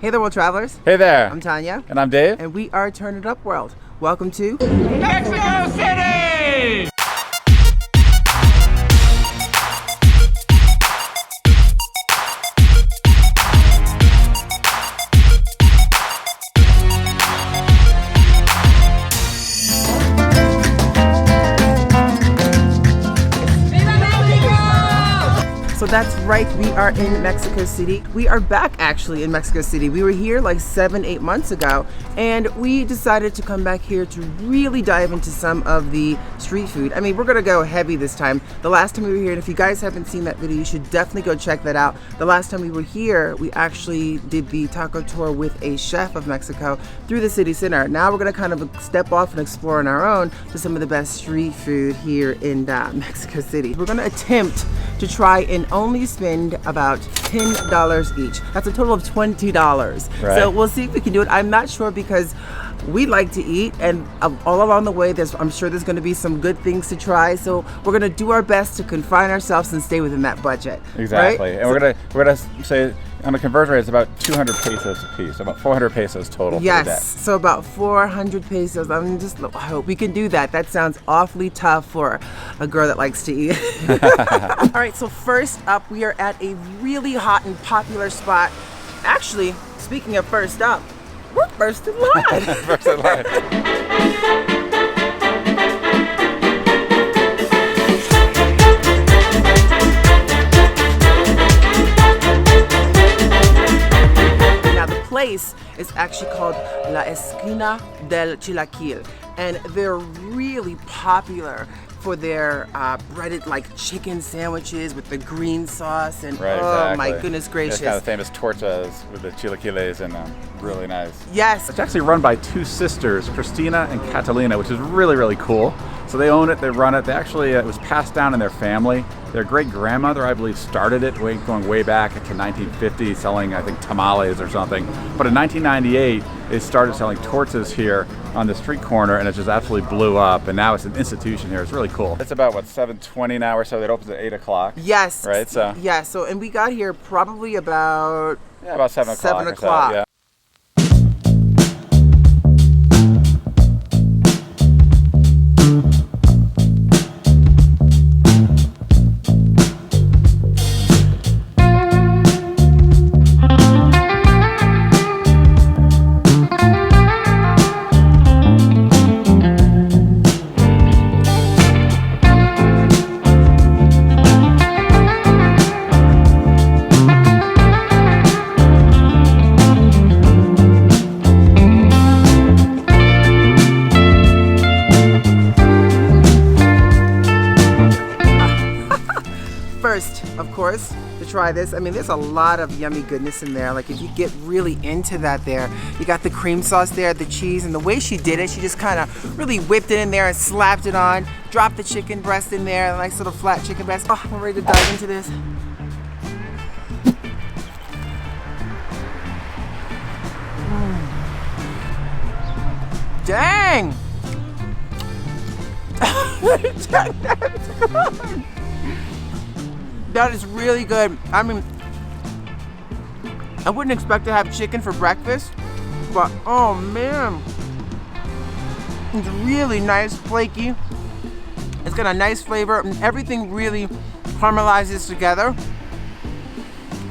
Hey there, world travelers. Hey there. I'm Tanya. And I'm Dave. And we are Turn It Up World. Welcome to Mexico City! So that's right, we are in Mexico City. We are back actually in Mexico City. We were here like 7-8 months ago, and we decided to come back here to really dive into some of the street food. I mean, we're gonna go heavy this time. The last time we were here, and if you guys haven't seen that video, you should definitely go check that out. The last time we were here, we actually did the taco tour with a chef of Mexico through the city center. Now we're gonna kind of step off and explore on our own to some of the best street food here in Mexico City. We're gonna attempt to try and only spend about $10 each. That's a total of $20. Right. So we'll see if we can do it. I'm not sure because we like to eat, and all along the way, I'm sure there's going to be some good things to try. So we're going to do our best to confine ourselves and stay within that budget. Exactly. Right? And we're gonna say on the conversion rate, it's about 200 pesos a piece, about 400 pesos total. Yes, for the day. so about 400 pesos. I hope we can do that. That sounds awfully tough for a girl that likes to eat. All right, so first up, we are at a really hot and popular spot. Actually, speaking of first up, we're first in line. First in line. Place is actually called La Esquina del Chilaquil, and they're really popular for their breaded like chicken sandwiches with the green sauce and Right, oh exactly. my goodness gracious. It's kind of famous tortas with the chilaquiles and really nice. Yes. It's actually run by two sisters, Christina and Catalina, which is really, really cool. So they own it, they run it. They actually, it was passed down in their family. Their great grandmother, I believe, started it going way back into 1950, selling, I think, tamales or something. But in 1998, they started selling tortas here on the street corner, and it just absolutely blew up. And now it's an institution here. It's really cool. It's about, what, 7:20 now or so? It opens at 8 o'clock. Yes. Right, so. Yeah, so, and we got here probably about... Yeah, about 7 o'clock. 7 o'clock. Or so, yeah. First, of course, to try this, I mean, there's a lot of yummy goodness in there. Like if you get really into that there, you got the cream sauce there, the cheese, and the way she did it, she just kind of really whipped it in there and slapped it on, dropped the chicken breast in there, a nice little flat chicken breast. Oh, I'm ready to dive into this. Dang! That is really good. I mean, I wouldn't expect to have chicken for breakfast, but oh man. It's really nice, flaky. It's got a nice flavor, and everything really caramelizes together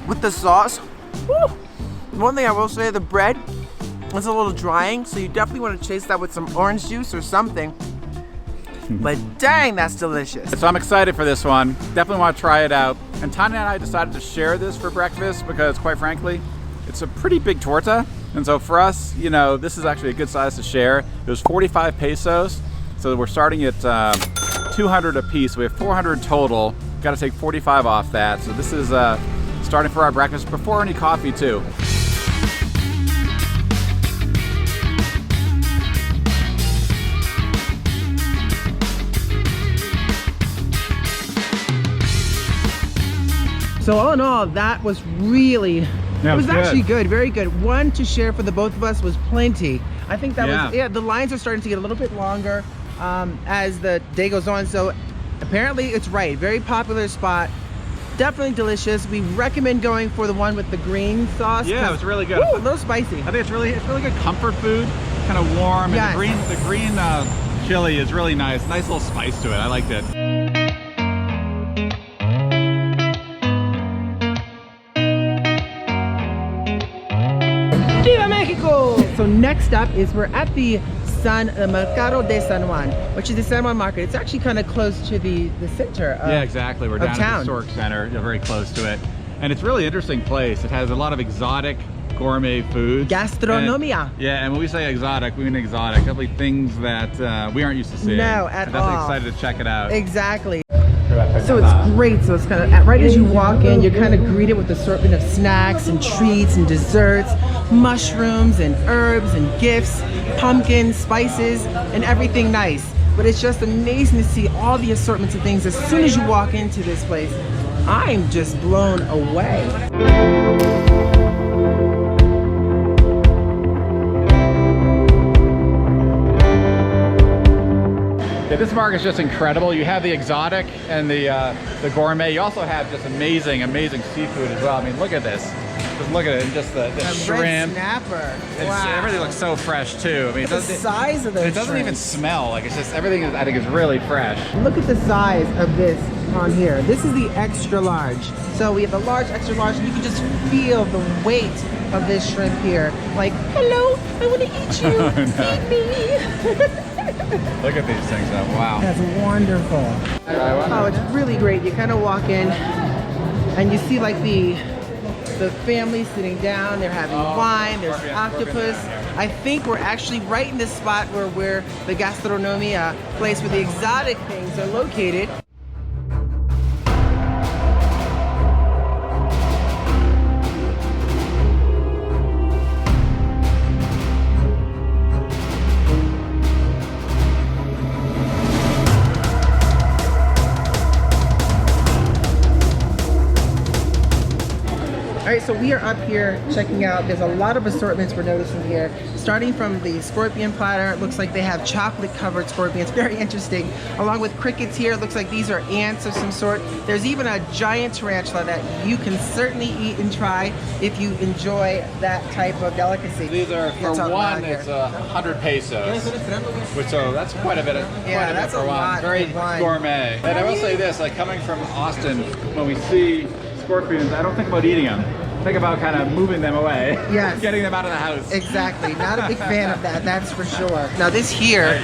with the sauce. Woo. One thing I will say, the bread is a little drying, so you definitely want to chase that with some orange juice or something. But dang, that's delicious. So I'm excited for this one. Definitely want to try it out. And Tanya and I decided to share this for breakfast because, quite frankly, it's a pretty big torta. And so for us, you know, this is actually a good size to share. It was 45 pesos. So we're starting at 200 a piece. We have 400 total. Got to take 45 off that. So this is starting for our breakfast before any coffee too. So all in all, that was really, Yeah, it was good. actually good, very good. One to share for the both of us was plenty. I think that was, Yeah. the lines are starting to get a little bit longer as the day goes on. So apparently it's right, very popular spot. definitely delicious. We recommend going for the one with the green sauce. Yeah, it was really good. Woo, a little spicy. I think it's really good comfort food, kind of warm, Yes. and the green chili is really nice. Nice little spice to it. I liked it. Viva Mexico! So next up is we're at the Mercado de San Juan, which is the San Juan market. It's actually kind of close to the center of Yeah, exactly. We're down at the town. historic center, very close to it. And it's a really interesting place. It has a lot of exotic gourmet foods. Gastronomia. And when we say exotic, we mean exotic. Definitely things that we aren't used to seeing. No, at I'm definitely all. excited to check it out. Exactly. So it's great. So it's kind of right as you walk in, you're kind of greeted with an assortment of snacks and treats and desserts, mushrooms and herbs and gifts, pumpkins, spices, and everything nice. But it's just amazing to see all the assortments of things as soon as you walk into this place. I'm just blown away. Yeah, this market is just incredible. You have the exotic and the gourmet. You also have just amazing seafood as well. I mean, look at this. Just look at it. And just the shrimp. Red snapper. Wow. Everything looks so fresh too. I mean, The size of those it doesn't even shrimps. smell. Like, it's just everything I think is really fresh. Look at the size of this on here. This is the extra large. So we have the large, extra large, and you can just feel the weight of this shrimp here. Like, hello, I want to eat you. Eat me. Look at these things though. Wow. That's wonderful. Oh, it's really great. You kind of walk in and you see like the family sitting down. They're having wine. There's octopus. I think we're actually right in this spot where the gastronomia place where the exotic things are located. All right, so we are up here checking out. There's a lot of assortments we're noticing here. Starting from the scorpion platter, it looks like they have chocolate covered scorpions, very interesting. Along with crickets here, it looks like these are ants of some sort. There's even a giant tarantula that you can certainly eat and try if you enjoy that type of delicacy. These are, for one, it's 100 pesos, so that's quite a bit. Yeah, that's a lot Very of wine. gourmet. And I will say this: like coming from Austin, when we see scorpions, I don't think about eating them. Think about kind of moving them away. Yes. Getting them out of the house. Exactly. Not a big fan of that, that's for sure. Now this here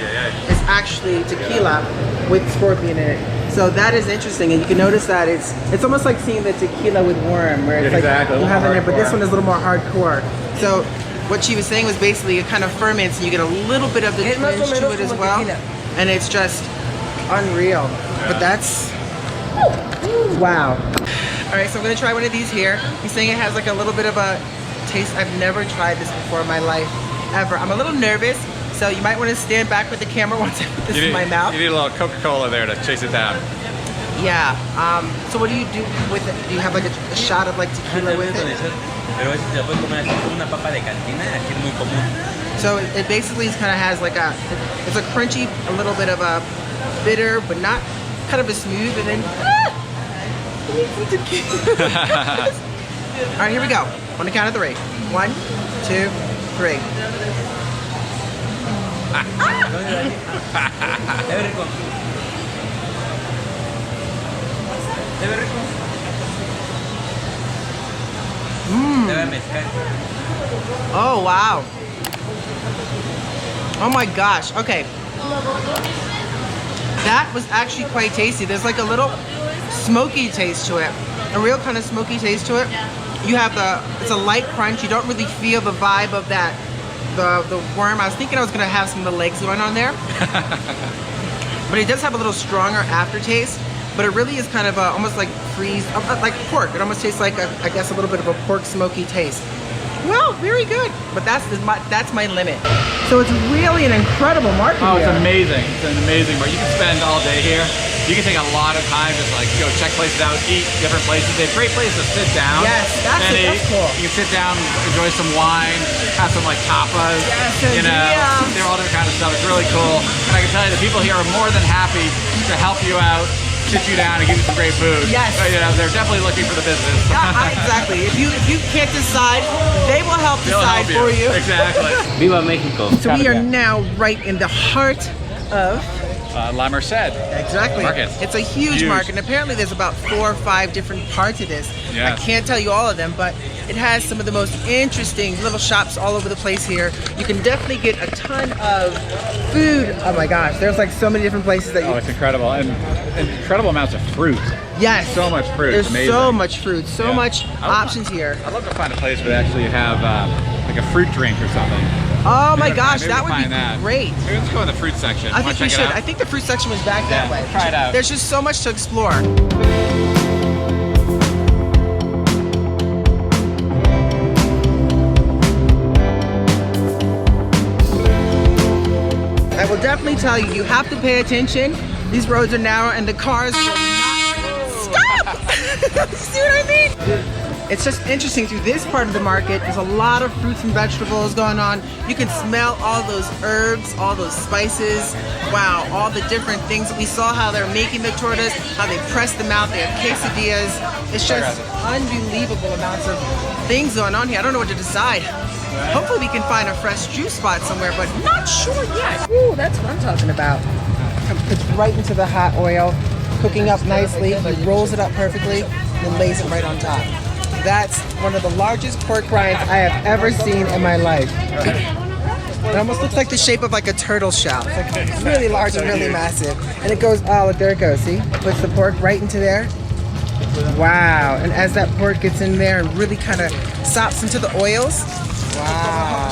is actually tequila with scorpion in it. So that is interesting, and you can notice that it's almost like seeing the tequila with worm, where it's Exactly, like you have it in it, but this hardcore. one is a little more hardcore. So what she was saying was basically it kind of ferments, and you get a little bit of the twinge to it as well, and it's just unreal. But that's wow. All right, so I'm gonna try one of these here. He's saying it has like a little bit of a taste. I've never tried this before in my life, ever. I'm a little nervous, so you might want to stand back with the camera once I put this in my mouth. You need a little Coca-Cola there to chase it down. Yeah. So what do you do with it? Do you have like a shot of like tequila with it? So it basically kind of has like it's a crunchy, a little bit of a bitter, but not kind of a smooth, and then. All right, here we go. On the count of 3. 1, 2, 3. Oh, wow. Oh my gosh. Okay. That was actually quite tasty. There's like a little smoky taste to it. A real kind of smoky taste to it. You have it's a light crunch. You don't really feel the vibe of that, the worm. I was thinking I was gonna have some of the legs going on there. But it does have a little stronger aftertaste. But it really is kind of almost like freeze, like pork. It almost tastes like, I guess, a little bit of a pork smoky taste. Well, very good. But that's my limit. So it's really an incredible market Oh, it's here. amazing. It's an amazing market. You can spend all day here. You can take a lot of time just like go check places out, eat different places. They have great places to sit down. Yes, that's cool. You can sit down, enjoy some wine, have some like tapas. Yes, you know, yeah. they're all different kind of stuff. It's really cool. And I can tell you the people here are more than happy to help you out sit you down and give you some great food. Yes. But, you know, they're definitely looking for the business. Exactly. If you can't decide, they will help They'll decide help for you. Exactly. Viva Mexico. So we are now right in the heart of La Merced. exactly. Market. It's a huge market, and apparently there's about 4 or 5 different parts of this. Yes. I can't tell you all of them, but it has some of the most interesting little shops all over the place here. You can definitely get a ton of food. Oh my gosh, there's like so many different places that you. Oh, it's incredible, and incredible amounts of fruit. Yes. So much fruit. There's Amazing. so much fruit, so Yeah. much options here. I'd love to find a place where they actually have like a fruit drink or something. Oh my Maybe gosh, maybe that we'll would be find that. great. Maybe let's go in the fruit section. I Wanna think we check it should. out? I think the fruit section was back that way. Try it out. There's just so much to explore. I will definitely tell you, you have to pay attention. These roads are narrow and the cars will not stop. See what I mean? It's just interesting through this part of the market. There's a lot of fruits and vegetables going on. You can smell all those herbs, all those spices. Wow, all the different things. We saw how they're making the tortas, how they press them out. They have quesadillas. It's just unbelievable amounts of things going on here. I don't know what to decide. Hopefully we can find a fresh juice spot somewhere, but not sure yet. Ooh, that's what I'm talking about. Puts right into the hot oil, cooking up nicely. He rolls it up perfectly, and lays it right on top. That's one of the largest pork rinds I have ever seen in my life. It almost looks like the shape of like a turtle shell. It's like really large and really massive. And it goes, oh, look, there it goes. See? Puts the pork right into there. Wow. And as that pork gets in there and really kind of sops into the oils. Wow.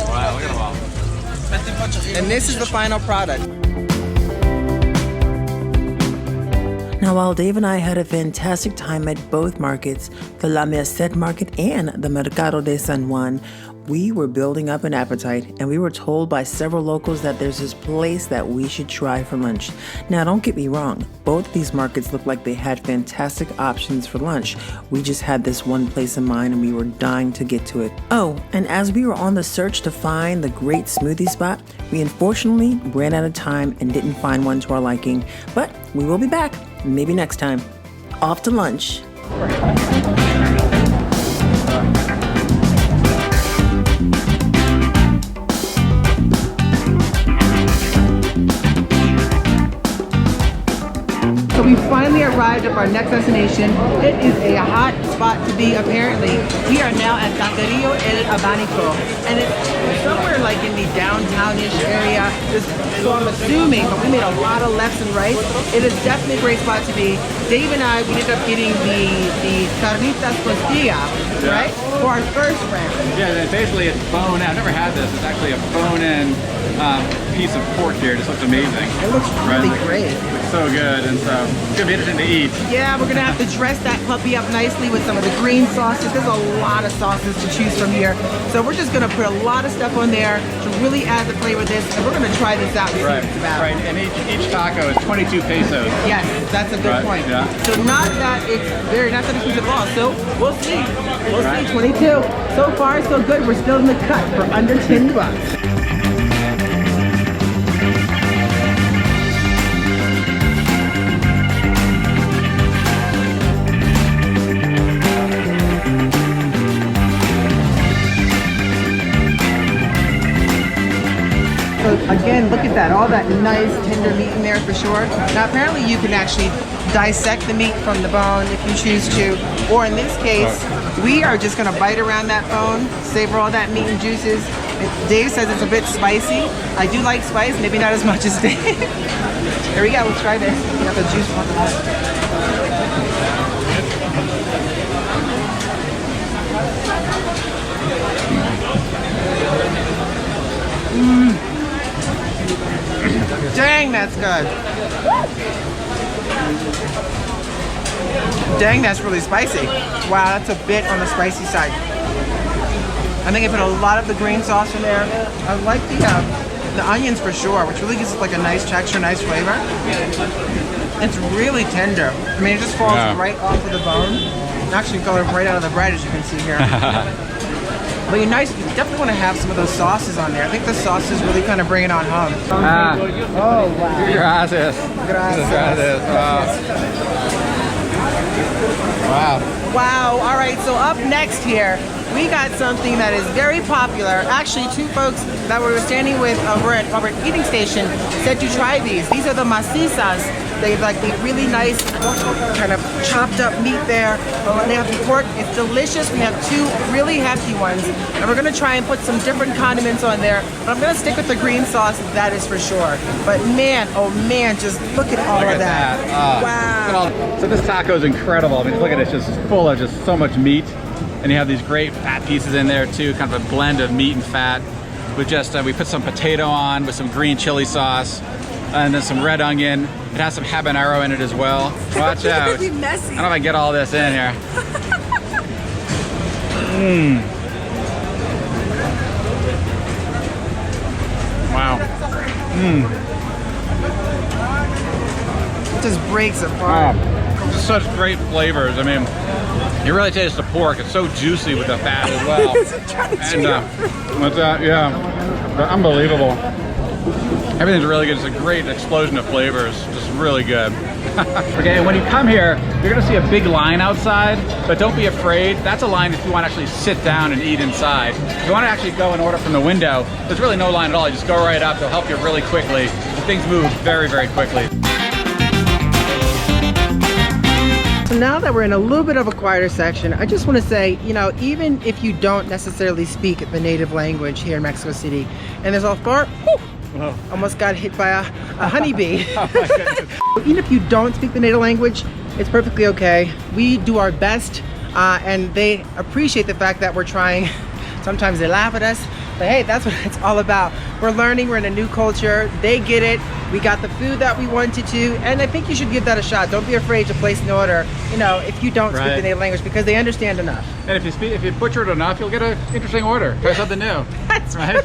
Wow, look at them all. And this is the final product. Now, while Dave and I had a fantastic time at both markets, the La Merced market and the Mercado de San Juan, we were building up an appetite, and we were told by several locals that there's this place that we should try for lunch. Now, don't get me wrong, both of these markets looked like they had fantastic options for lunch. We just had this one place in mind, and we were dying to get to it. Oh, and as we were on the search to find the great smoothie spot, we unfortunately ran out of time and didn't find one to our liking, but we will be back, maybe next time. Off to lunch. So we finally arrived at our next destination. It is a hot spot to be, apparently. We are now at Taqueria El Abanico, and it's somewhere like in the downtown-ish area. So I'm assuming, but we made a lot of lefts and rights. It is definitely a great spot to be. Dave and I, we ended up getting the carnitas costilla, right? For our first round. Yeah, basically it's bone. I've never had this. It's actually a bone-in piece of pork here. It just looks amazing. It looks really great. It looks so good, and so it's gonna be interesting to eat. Yeah, we're gonna have to dress that puppy up nicely with some of the green sauces. There's a lot of sauces to choose from here. So we're just gonna put a lot of stuff on there to really add the flavor of this, and we're gonna try this out and see what it's about. Right, and each taco is 22 pesos. Yes, that's a good point. Yeah. So not that it's expensive at all. So we'll see. We'll see. 22. So far, so good. We're still in the cut for under 10 bucks. So again, look at that, all that nice tender meat in there for sure. Now apparently you can actually dissect the meat from the bone if you choose to, or in this case, we are just gonna bite around that bone, savor all that meat and juices. Dave says it's a bit spicy. I do like spice, maybe not as much as Dave. Here we go, let's try this. We got the juice on the Dang, that's good. Dang, that's really spicy. Wow, that's a bit on the spicy side. I think I put a lot of the green sauce in there. I like the onions for sure, which really gives it like a nice texture, nice flavor. It's really tender. I mean, it just falls right off of the bone. It actually goes right out of the bread, as you can see here. But you're nice, you definitely want to have some of those sauces on there. I think the sauces really kind of bring it on home. Oh, wow. Gracias. Gracias. Wow. Wow. All right, so up next here, we got something that is very popular. Actually, two folks that we were standing with over at our eating station said to try these. These are the macizas. They have like the really nice kind of chopped up meat there. They have the pork. It's delicious. We have two really hefty ones. And we're gonna try and put some different condiments on there. But I'm gonna stick with the green sauce, that is for sure. But man, oh man, just look at all of that. Wow. So this taco is incredible. I mean, look at it, it's just full of just so much meat. And you have these great fat pieces in there too, kind of a blend of meat and fat. With just, we put some potato on with some green chili sauce and then some red onion. It has some habanero in it as well. Watch out. It's gonna be messy. I don't know if I can get all this in here. Wow. It just breaks apart. Just such great flavors. I mean, you really taste the pork. It's so juicy with the fat as well. And what's that? Yeah, they're unbelievable. Everything's really good. It's a great explosion of flavors. Just really good. Okay, when you come here, you're gonna see a big line outside, but don't be afraid. That's a line if you want to actually sit down and eat inside. If you want to actually go and order from the window, there's really no line at all. You just go right up. They'll help you really quickly. Things move very, very quickly. So now that we're in a little bit of a quieter section, I just want to say, you know, even if you don't necessarily speak the native language here in Mexico City, and there's a far, almost got hit by a honeybee. Oh my goodness. Even if you don't speak the native language, it's perfectly okay. We do our best, and they appreciate the fact that we're trying. Sometimes they laugh at us, but hey, that's what it's all about. We're learning, we're in a new culture, they get it. We got the food that we wanted to, and I think you should give that a shot. Don't be afraid to place an order, you know, if you don't speak the native language, because they understand enough. And if you butcher it enough, you'll get an interesting order. Try something new. That's right.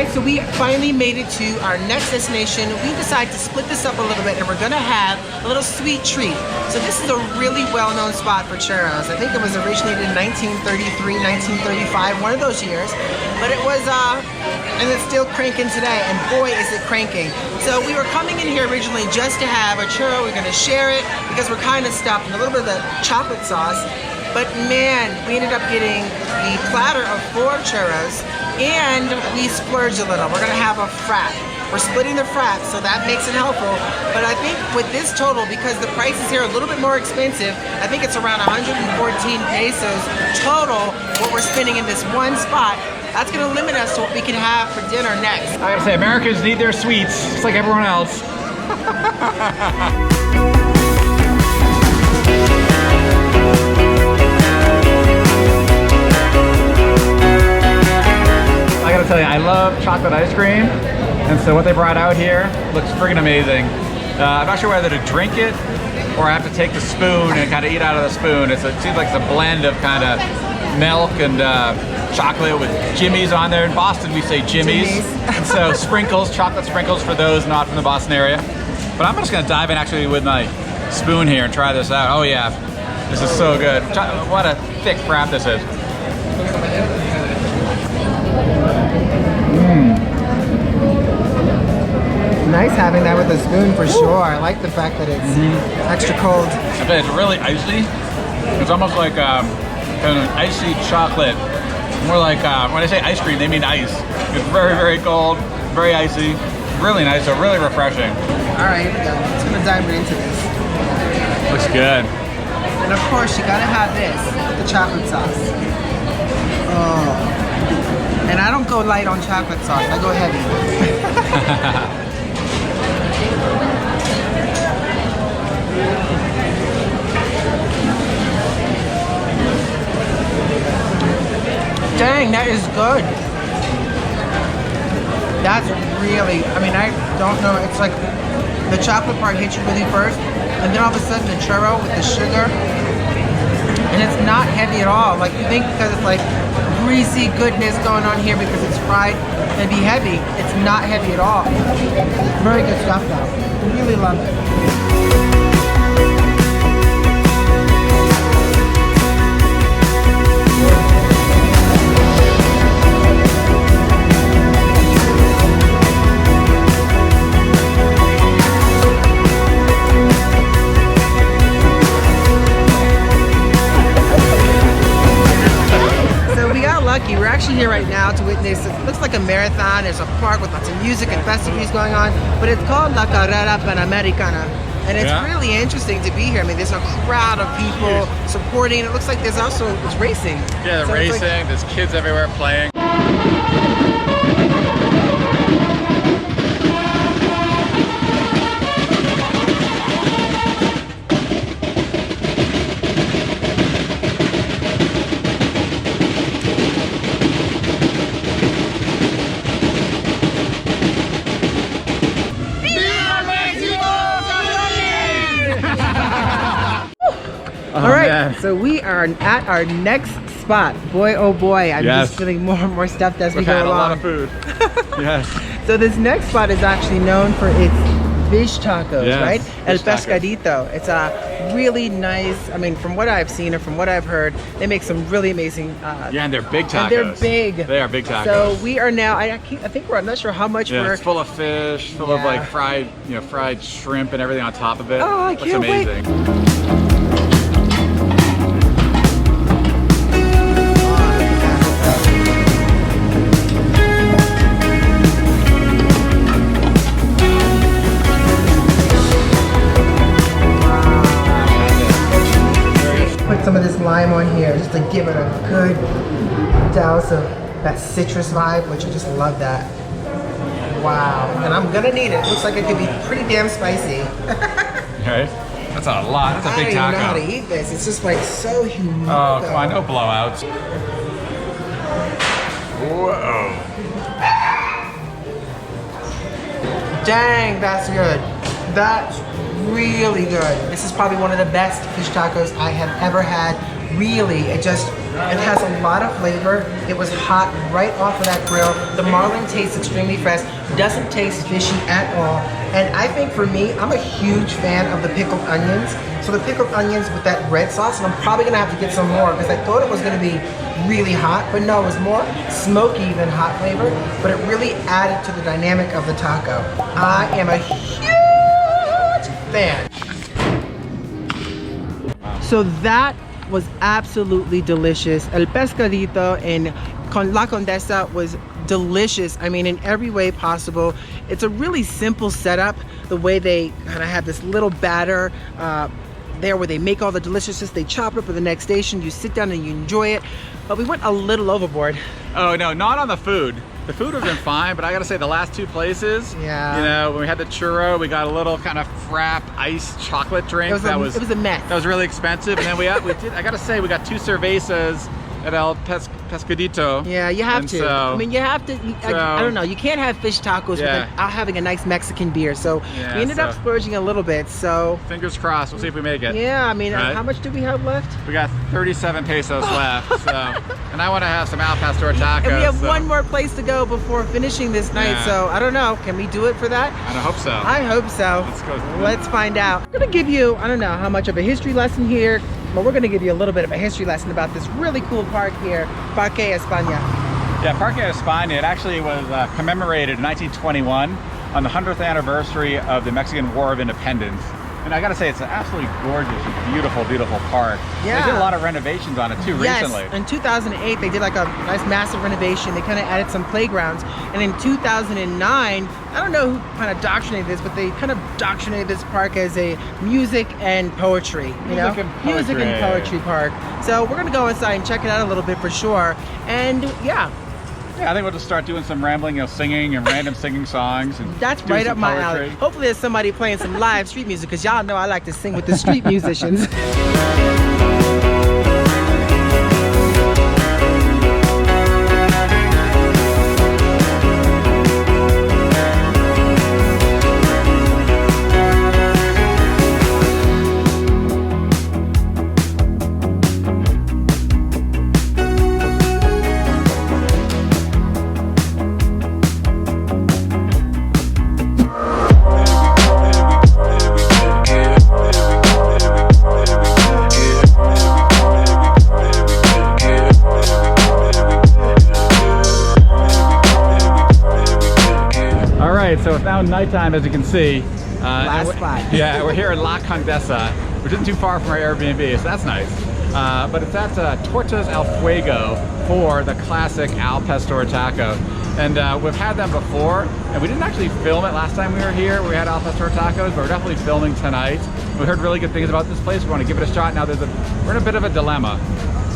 So we finally made it to our next destination. We decided to split this up a little bit, and we're gonna have a little sweet treat. So this is a really well-known spot for churros. I think it was originated in 1933, 1935, one of those years. But it was, and it's still cranking today, and boy is it cranking. So we were coming in here originally just to have a churro. We're gonna share it because we're kind of stuffed in a little bit of the chocolate sauce. But man, we ended up getting the platter of 4 churros, and we splurged a little. We're gonna have a frat. We're splitting the frat, so that makes it helpful. But I think with this total, because the prices here are a little bit more expensive, I think it's around 114 pesos total, what we're spending in this one spot. That's gonna limit us to what we can have for dinner next. I gotta say, Americans need their sweets, just like everyone else. I gotta tell you, I love chocolate ice cream, and so what they brought out here looks friggin' amazing. I'm not sure whether to drink it or I have to take the spoon and kind of eat out of the spoon. It seems like it's a blend of kind of milk and chocolate with jimmies on there. In Boston, we say jimmies. And so sprinkles, chocolate sprinkles for those not from the Boston area. But I'm just gonna dive in actually with my spoon here and try this out. Oh yeah, this is so good. What a thick frap this is. Nice having that with a spoon for sure. I like the fact that it's extra cold. It's really icy. It's almost like kind of an icy chocolate. More like, when I say ice cream, they mean ice. It's very, very cold, very icy. Really nice, so really refreshing. All right, here we go. Just gonna dive right into this. Looks good. And of course, you gotta have this, the chocolate sauce. Oh. And I don't go light on chocolate sauce, I go heavy. Dang, that is good. That's really, I mean, I don't know, it's like the chocolate part hits you really first, and then all of a sudden the churro with the sugar, And it's not heavy at all. Like you think because it's like greasy goodness going on here because it's fried, it'd be heavy. It's not heavy at all. Very good stuff though. Really love it. We're actually here right now to witness, it looks like a marathon. There's a park with lots of music and festivities going on, but it's called La Carrera Panamericana. And it's really interesting to be here. I mean, there's a crowd of people supporting. It looks like there's also, it's racing. Yeah, so racing, like, there's kids everywhere playing. All right, so we are at our next spot. Boy, oh boy, I'm just feeling more and more stuffed as we go along. We've had a lot of food. Yes. So this next spot is actually known for its fish tacos, right? El Pescadito. It's a really nice, I mean, from what I've seen or from what I've heard, they make some really amazing. Yeah, and they're big tacos. And they're big. They are big tacos. So we are now, I think I'm not sure how much we're. It's full of fish, full of like fried, fried shrimp and everything on top of it. Oh, I can't wait. Looks amazing. Some of this lime on here just to give it a good douse of that citrus vibe, which I just love that. Wow, and I'm gonna need it. Looks like it could be pretty damn spicy. Okay, that's a lot. That's a big taco. I don't even know how to eat this. It's just like so humongous. Oh, come on, no blowouts. Whoa. Dang, that's good. That's really good. This is probably one of the best fish tacos I have ever had. Really, it has a lot of flavor. It was hot right off of that grill. The marlin tastes extremely fresh, doesn't taste fishy at all. And I think for me, I'm a huge fan of the pickled onions. So the pickled onions with that red sauce, and I'm probably gonna have to get some more because I thought it was gonna be really hot, but no, it was more smoky than hot flavor, but it really added to the dynamic of the taco. I am a huge fan. So that was absolutely delicious. El Pescadito and con La Condesa was delicious. I mean, in every way possible. It's a really simple setup, the way they kind of have this little batter there where they make all the deliciousness, they chop it up at the next station, you sit down and you enjoy it. But we went a little overboard. Oh no, not on the food. The food would have been fine, but I gotta say the last two places, when we had the churro, we got a little kind of frap iced chocolate drink. It was a mess. That was really expensive. And then I gotta say, we got two cervezas at El Pescadito. Yeah, you have to. So, I mean, you have to. I don't know. You can't have fish tacos without having a nice Mexican beer. So we ended up splurging a little bit. So fingers crossed. We'll see if we make it. Yeah, I mean, how much do we have left? We got 37 pesos left. So, and I want to have some al pastor tacos. And we have one more place to go before finishing this night. Yeah. So I don't know. Can we do it for that? I hope so. I hope so. Let's go. Let's find out. I'm gonna give you, I don't know how much of a history lesson here, but we're gonna give you a little bit of a history lesson about this really cool park here, Parque España. Yeah, Parque España, it actually was commemorated in 1921 on the 100th anniversary of the Mexican War of Independence. And I gotta say, it's an absolutely gorgeous, beautiful, beautiful park. Yeah. They did a lot of renovations on it too recently. Yes, in 2008 they did like a nice massive renovation. They kind of added some playgrounds. And in 2009, I don't know who kind of doctrinated this, but they kind of doctrinated this park as a music and poetry, Music and poetry park. So we're gonna go inside and check it out a little bit for sure. And yeah, I think we'll just start doing some rambling, singing and random singing songs. And that's right up my alley. Hopefully there's somebody playing some live street music, because y'all know I like to sing with the street musicians. so it's now nighttime, as you can see. Last spot. Yeah, we're here in La Condesa, which isn't too far from our Airbnb, so that's nice. But it's at Tortas al Fuego for the classic al pastor taco. And we've had them before, and we didn't actually film it last time we were here. We had al pastor tacos, but we're definitely filming tonight. We heard really good things about this place. We want to give it a shot. Now we're in a bit of a dilemma.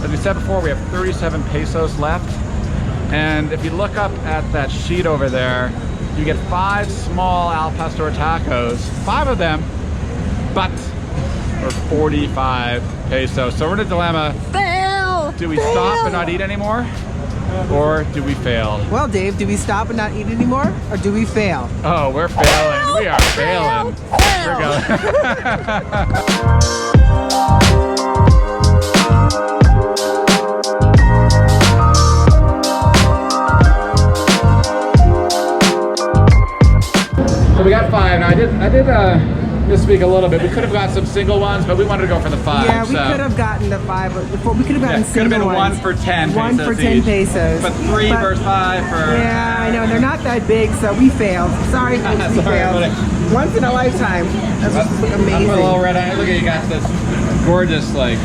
As we said before, we have 37 pesos left. And if you look up at that sheet over there, you get 5 small al pastor tacos, 5 of them, but for 45 pesos. So we're in a dilemma. Fail! Do we stop and not eat anymore? Or do we fail? Well, Dave, do we stop and not eat anymore? Or do we fail? Oh, we're failing. We are failing. Here we go. So we got 5. Now I did misspeak a little bit. We could have got some single ones, but we wanted to go for the 5. Yeah, we could have gotten the 5. We could have gotten could have been single 1 for 10 1 pesos for 10 each. pesos. But 3 versus 5 for... Yeah, I know. They're not that big, so we failed. Sorry, folks, we failed. buddy. Once in a lifetime. That's just amazing. Put a little red onion. Look at you got this gorgeous like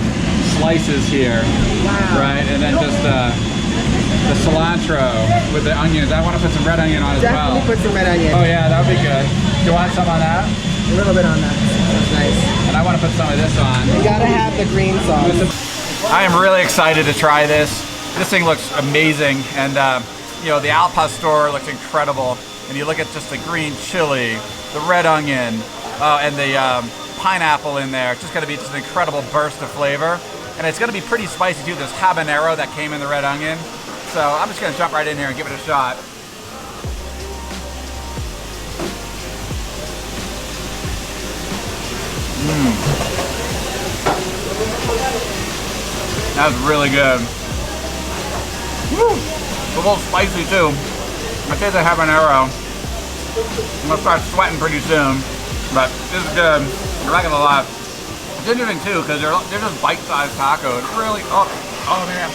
slices here. Wow. Right, and then just the cilantro with the onions. I want to put some red onion on as well. Definitely put some red onion. Oh yeah, that would be good. Do you want some on that? A little bit on that. That's nice. And I want to put some of this on. You gotta have the green sauce. I am really excited to try this. This thing looks amazing, and you know, the al pastor looks incredible. And you look at just the green chili, the red onion, and the pineapple in there. It's just going to be just an incredible burst of flavor, and it's going to be pretty spicy too. This habanero that came in the red onion. So I'm just going to jump right in here and give it a shot. That's really good. Woo! It's a little spicy too. I taste the habanero. I'm gonna start sweating pretty soon, but this is good. I'm not gonna lie. It's interesting too because they're just bite-sized tacos. Really, oh man.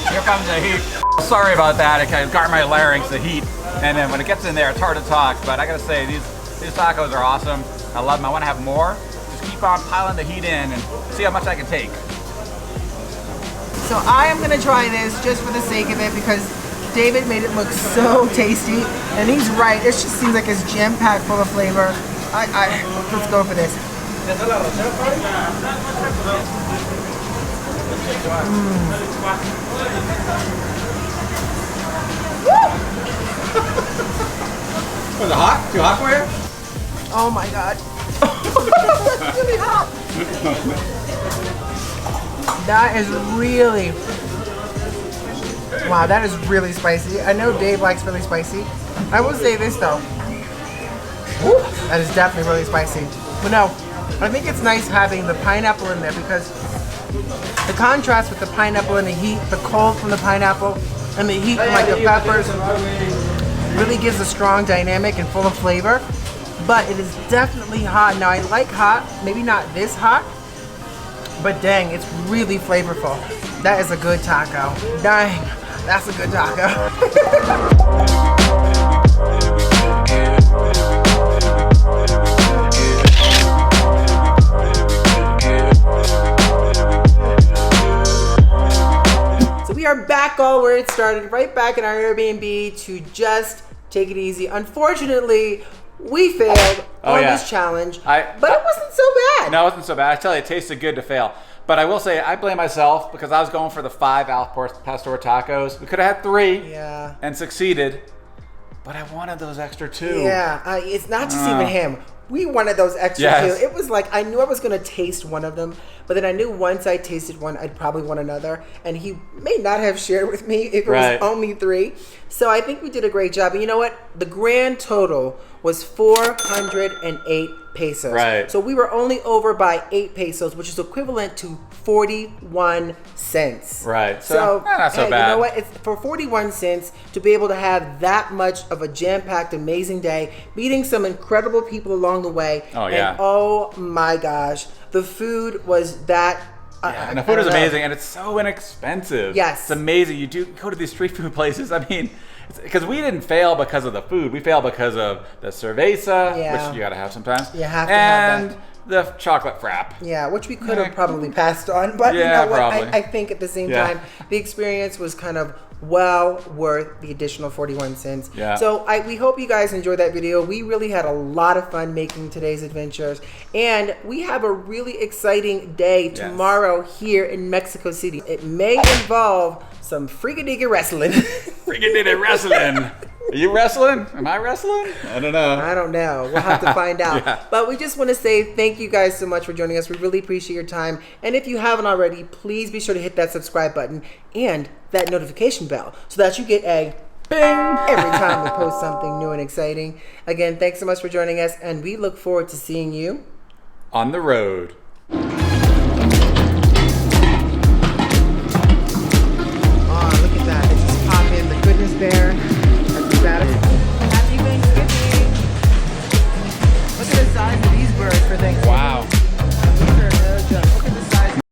Here comes the heat. Sorry about that. It kind of got my larynx, the heat, and then when it gets in there, it's hard to talk. But I gotta say, these tacos are awesome. I love them. I want to have more. Just keep on piling the heat in and see how much I can take. So I am gonna try this just for the sake of it because David made it look so tasty, and he's right. It just seems like it's jam-packed full of flavor. Let's go for this. Was it hot? Too hot for you? Oh my God. It's really hot. That is really, wow, that is really spicy. I know Dave likes really spicy. I will say this though. Woo, that is definitely really spicy. But no, I think it's nice having the pineapple in there because the contrast with the pineapple and the heat, the cold from the pineapple and the heat from like the peppers really gives a strong dynamic and full of flavor. But it is definitely hot. Now I like hot, maybe not this hot, but dang, it's really flavorful. That is a good taco. Dang, that's a good taco. So we are back all where it started, right back in our Airbnb to just take it easy. Unfortunately, we failed on this challenge, but it wasn't so bad. No, it wasn't so bad. I tell you, it tasted good to fail. But I will say, I blame myself because I was going for the 5 al pastor tacos. We could have had 3 and succeeded, but I wanted those extra 2. Yeah, it's not just even him. We wanted those extra 2. It was like, I knew I was going to taste one of them, but then I knew once I tasted one, I'd probably want another. And he may not have shared with me if it was only 3. So I think we did a great job. And you know what? The grand total was 408 pesos. Right. So we were only over by 8 pesos, which is equivalent to 41 cents. Right. So not so bad. You know what? It's for 41 cents to be able to have that much of a jam-packed, amazing day, meeting some incredible people along the way. Oh, yeah. And oh my gosh, the food was that And the food is amazing, and it's so inexpensive. Yes. It's amazing. You do go to these street food places. I mean, because we didn't fail because of the food. We failed because of the cerveza, which you got to have sometimes. You have to have that. And the chocolate frap. Yeah, which we could have probably passed on. But you know what? Probably. I think at the same time, the experience was kind of well worth the additional 41 cents. Yeah. So we hope you guys enjoyed that video. We really had a lot of fun making today's adventures. And we have a really exciting day tomorrow here in Mexico City. It may involve some freaking wrestling. Freaking wrestling. Are you wrestling? Am I wrestling? I don't know. I don't know. We'll have to find out. But we just want to say thank you guys so much for joining us. We really appreciate your time. And if you haven't already, please be sure to hit that subscribe button and that notification bell so that you get a bing every time we post something new and exciting. Again, thanks so much for joining us, and we look forward to seeing you on the road.